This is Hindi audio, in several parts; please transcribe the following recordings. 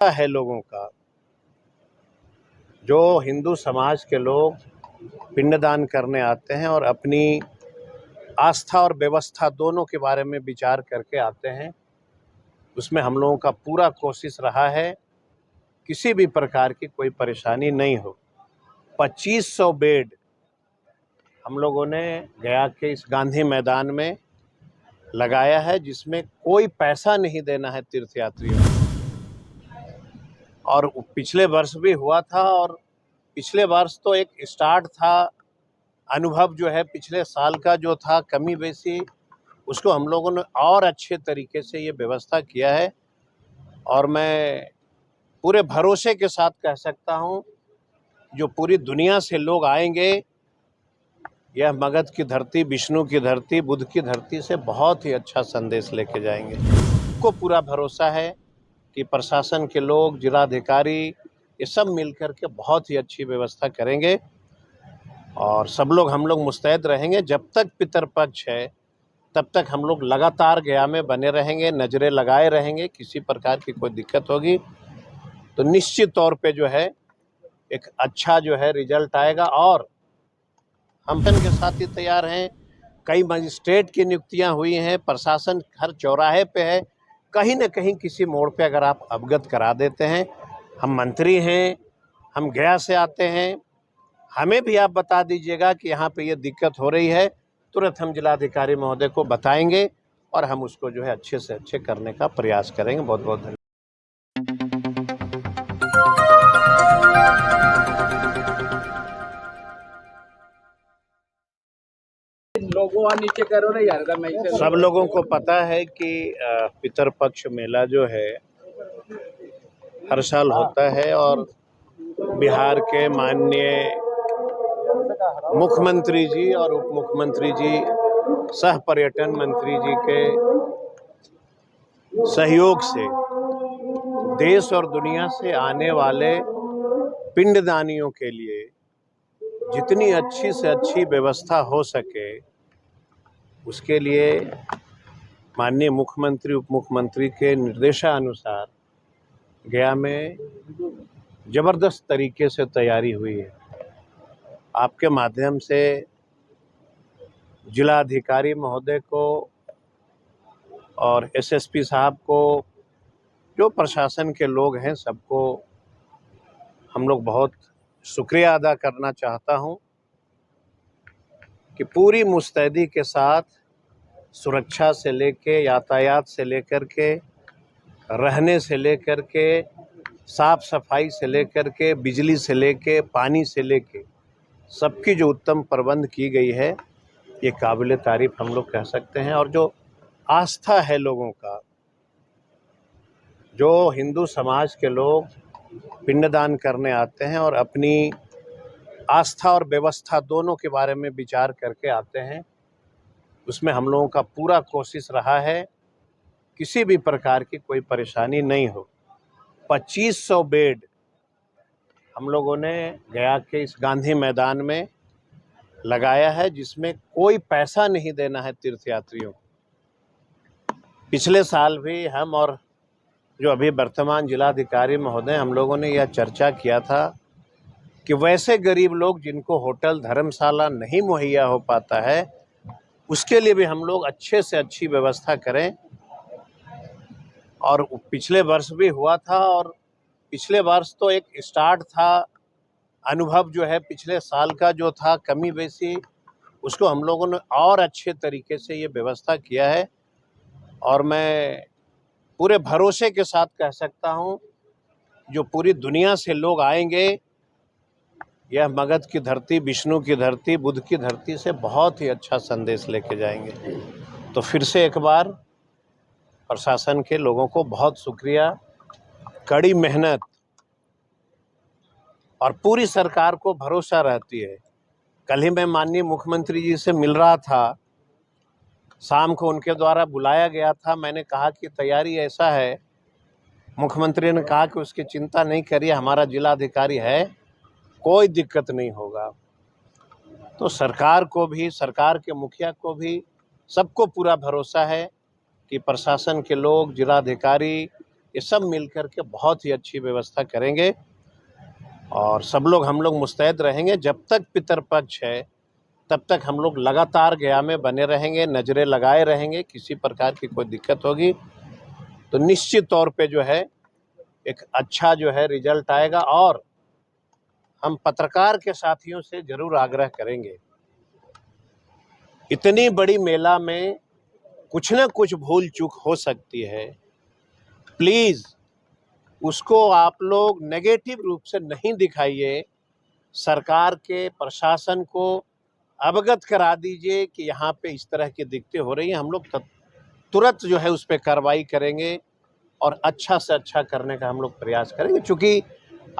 है लोगों का। जो हिंदू समाज के लोग पिंडदान करने आते हैं और अपनी आस्था और व्यवस्था दोनों के बारे में विचार करके आते हैं, उसमें हम लोगों का पूरा कोशिश रहा है किसी भी प्रकार की कोई परेशानी नहीं हो। 2500 बेड हम लोगों ने गया के इस गांधी मैदान में लगाया है, जिसमें कोई पैसा नहीं देना है तीर्थयात्रियों को। और पिछले वर्ष भी हुआ था, और पिछले वर्ष तो एक स्टार्ट था। अनुभव जो है पिछले साल का जो था कमी बेसी, उसको हम लोगों ने और अच्छे तरीके से ये व्यवस्था किया है। और मैं पूरे भरोसे के साथ कह सकता हूँ, जो पूरी दुनिया से लोग आएंगे, यह मगध की धरती, विष्णु की धरती, बुद्ध की धरती से बहुत ही अच्छा संदेश लेके जाएंगे। को पूरा भरोसा है कि प्रशासन के लोग, जिलाधिकारी, ये सब मिलकर के बहुत ही अच्छी व्यवस्था करेंगे। और सब लोग, हम लोग मुस्तैद रहेंगे। जब तक पितरपक्ष है तब तक हम लोग लगातार गया में बने रहेंगे, नज़रें लगाए रहेंगे। किसी प्रकार की कोई दिक्कत होगी तो निश्चित तौर पे जो है एक अच्छा जो है रिजल्ट आएगा। और हम के साथ ही तैयार हैं। कई मजिस्ट्रेट की नियुक्तियां हुई हैं, प्रशासन हर चौराहे पे है। कहीं न कहीं किसी मोड़ पे अगर आप अवगत करा देते हैं, हम मंत्री हैं, हम गया से आते हैं, हमें भी आप बता दीजिएगा कि यहाँ पे ये दिक्कत हो रही है, तुरंत हम जिलाधिकारी महोदय को बताएंगे और हम उसको जो है अच्छे से अच्छे करने का प्रयास करेंगे। बहुत बहुत धन्यवाद। नीचे करो ना यार, सब लोगों को पता है कि पितरपक्ष मेला जो है हर साल होता है, और बिहार के माननीय मुख्यमंत्री जी और उप मुख्यमंत्री जी, सह पर्यटन मंत्री जी के सहयोग से देश और दुनिया से आने वाले पिंडदानियों के लिए जितनी अच्छी से अच्छी व्यवस्था हो सके, उसके लिए माननीय मुख्यमंत्री, उप मुख्यमंत्री के निर्देशानुसार गया में जबरदस्त तरीके से तैयारी हुई है। आपके माध्यम से जिलाधिकारी महोदय को और एसएसपी साहब को, जो प्रशासन के लोग हैं, सबको हम लोग बहुत शुक्रिया अदा करना चाहता हूं कि पूरी मुस्तैदी के साथ सुरक्षा से लेके, यातायात से लेकर के, रहने से लेकर के, साफ सफाई से लेकर के, बिजली से लेके, पानी से लेके, सबकी जो उत्तम प्रबंध की गई है, ये काबिल तारीफ हम लोग कह सकते हैं। और जो आस्था है लोगों का, जो हिंदू समाज के लोग पिंडदान करने आते हैं और अपनी आस्था और व्यवस्था दोनों के बारे में विचार करके आते हैं, उसमें हम लोगों का पूरा कोशिश रहा है किसी भी प्रकार की कोई परेशानी नहीं हो। 2500 बेड हम लोगों ने गया के इस गांधी मैदान में लगाया है, जिसमें कोई पैसा नहीं देना है तीर्थयात्रियों को। पिछले साल भी हम और जो अभी वर्तमान जिलाधिकारी महोदय, हम लोगों ने यह चर्चा किया था कि वैसे गरीब लोग जिनको होटल, धर्मशाला नहीं मुहैया हो पाता है, उसके लिए भी हम लोग अच्छे से अच्छी व्यवस्था करें। और पिछले वर्ष भी हुआ था, और पिछले वर्ष तो एक स्टार्ट था। अनुभव जो है पिछले साल का जो था कमी बेसी, उसको हम लोगों ने और अच्छे तरीके से ये व्यवस्था किया है। और मैं पूरे भरोसे के साथ कह सकता हूँ, जो पूरी दुनिया से लोग आएंगे, यह मगध की धरती, विष्णु की धरती, बुद्ध की धरती से बहुत ही अच्छा संदेश लेके जाएंगे। तो फिर से एक बार प्रशासन के लोगों को बहुत शुक्रिया। कड़ी मेहनत और पूरी सरकार को भरोसा रहती है। कल ही मैं माननीय मुख्यमंत्री जी से मिल रहा था, शाम को उनके द्वारा बुलाया गया था। मैंने कहा कि तैयारी ऐसा है, मुख्यमंत्री ने कहा कि उसकी चिंता नहीं करिए, हमारा जिलाधिकारी है, कोई दिक्कत नहीं होगा। तो सरकार को भी, सरकार के मुखिया को भी, सबको पूरा भरोसा है कि प्रशासन के लोग, जिलाधिकारी, ये सब मिलकर के बहुत ही अच्छी व्यवस्था करेंगे और सब लोग हम लोग मुस्तैद रहेंगे। जब तक पितरपक्ष है तब तक हम लोग लगातार गया में बने रहेंगे, नज़रें लगाए रहेंगे। किसी प्रकार की कोई दिक्कत होगी तो निश्चित तौर पे जो है एक अच्छा जो है रिजल्ट आएगा। और हम पत्रकार के साथियों से जरूर आग्रह करेंगे, इतनी बड़ी मेला में कुछ न कुछ भूल चूक हो सकती है, प्लीज़ उसको आप लोग नेगेटिव रूप से नहीं दिखाइए। सरकार के प्रशासन को अवगत करा दीजिए कि यहाँ पे इस तरह की दिक्कतें हो रही हैं। हम लोग तुरंत जो है उस पर कार्रवाई करेंगे और अच्छा से अच्छा करने का हम लोग प्रयास करेंगे, क्योंकि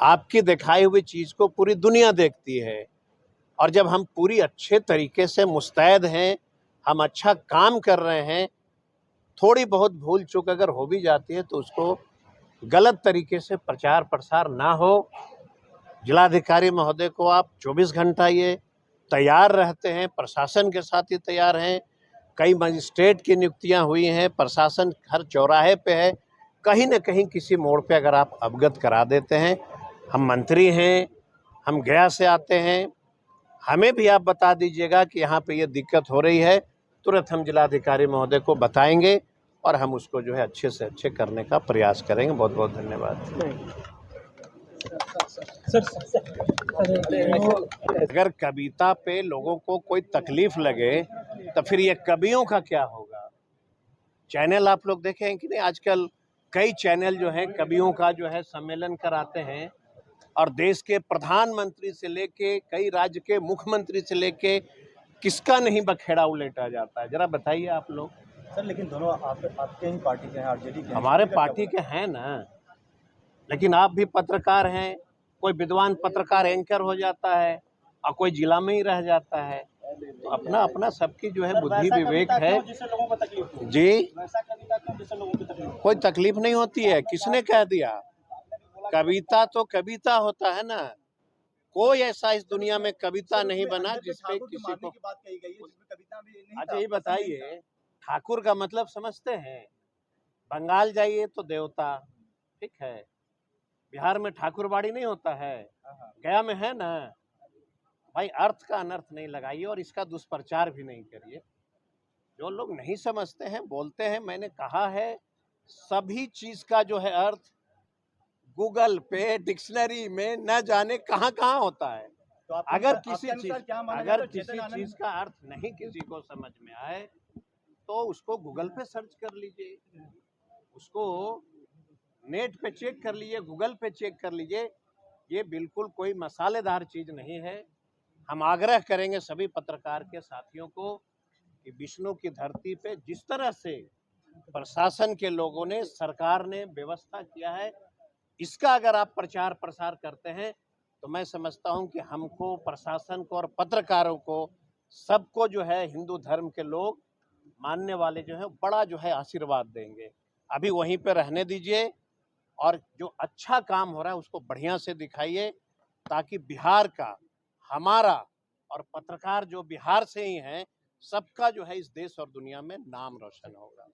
आपकी दिखाई हुई चीज़ को पूरी दुनिया देखती है। और जब हम पूरी अच्छे तरीके से मुस्तैद हैं, हम अच्छा काम कर रहे हैं, थोड़ी बहुत भूल चूक अगर हो भी जाती है तो उसको गलत तरीके से प्रचार प्रसार ना हो। जिलाधिकारी महोदय को आप 24 घंटा ये तैयार रहते हैं, प्रशासन के साथ ही तैयार हैं। कई मजिस्ट्रेट की नियुक्तियां हुई हैं, प्रशासन हर चौराहे पे है। कहीं न कहीं किसी मोड़ पे अगर आप अवगत करा देते हैं, हम मंत्री हैं, हम गया से आते हैं, हमें भी आप बता दीजिएगा कि यहाँ पे ये दिक्कत हो रही है, तुरंत हम जिलाधिकारी महोदय को बताएंगे और हम उसको जो है अच्छे से अच्छे करने का प्रयास करेंगे। बहुत बहुत धन्यवाद। अगर कविता पे लोगों को कोई तकलीफ लगे तो फिर ये कवियों का क्या होगा। चैनल आप लोग देखे हैं कि नहीं, आजकल कई चैनल जो हैं कवियों का जो है सम्मेलन कराते हैं और देश के प्रधानमंत्री से लेके कई राज्य के मुख्यमंत्री से लेके किसका नहीं बखेड़ा उलेटा जाता है। जरा बताइए आप लोग। सर लेकिन दोनों आपके ही पार्टी के हैं, आरजेडी के हैं। हमारे पार्टी के हैं ना, लेकिन आप भी पत्रकार हैं। कोई विद्वान पत्रकार एंकर हो जाता है और कोई जिला में ही रह जाता है। तो अपना अपना सबकी जो है बुद्धि विवेक है जी। कोई तकलीफ नहीं होती है, किसने कह दिया। कविता तो कविता होता है ना। कोई ऐसा इस दुनिया में कविता नहीं बना जिसपे किसी को। अच्छा ये बताइए, ठाकुर का मतलब समझते हैं? बंगाल जाइए तो देवता, ठीक है। बिहार में ठाकुरबाड़ी नहीं होता है, गया में है ना। भाई अर्थ का अनर्थ नहीं लगाइए और इसका दुष्प्रचार भी नहीं करिए। जो लोग नहीं समझते हैं बोलते हैं। मैंने कहा है सभी चीज का जो है अर्थ गूगल पे डिक्शनरी में न जाने कहाँ कहाँ होता है। तो अगर किसी चीज का अर्थ नहीं किसी को समझ में आए तो उसको गूगल पे सर्च कर लीजिए, उसको नेट पे चेक कर लीजिए, गूगल पे चेक कर लीजिए। ये बिल्कुल कोई मसालेदार चीज नहीं है। हम आग्रह करेंगे सभी पत्रकार के साथियों को कि विष्णु की धरती पे जिस तरह से प्रशासन के लोगों ने, सरकार ने व्यवस्था किया है, इसका अगर आप प्रचार प्रसार करते हैं तो मैं समझता हूं कि हमको, प्रशासन को और पत्रकारों को, सबको जो है हिंदू धर्म के लोग मानने वाले जो है बड़ा जो है आशीर्वाद देंगे। अभी वहीं पे रहने दीजिए और जो अच्छा काम हो रहा है उसको बढ़िया से दिखाइए, ताकि बिहार का, हमारा और पत्रकार जो बिहार से ही हैं, सबका जो है इस देश और दुनिया में नाम रोशन होगा।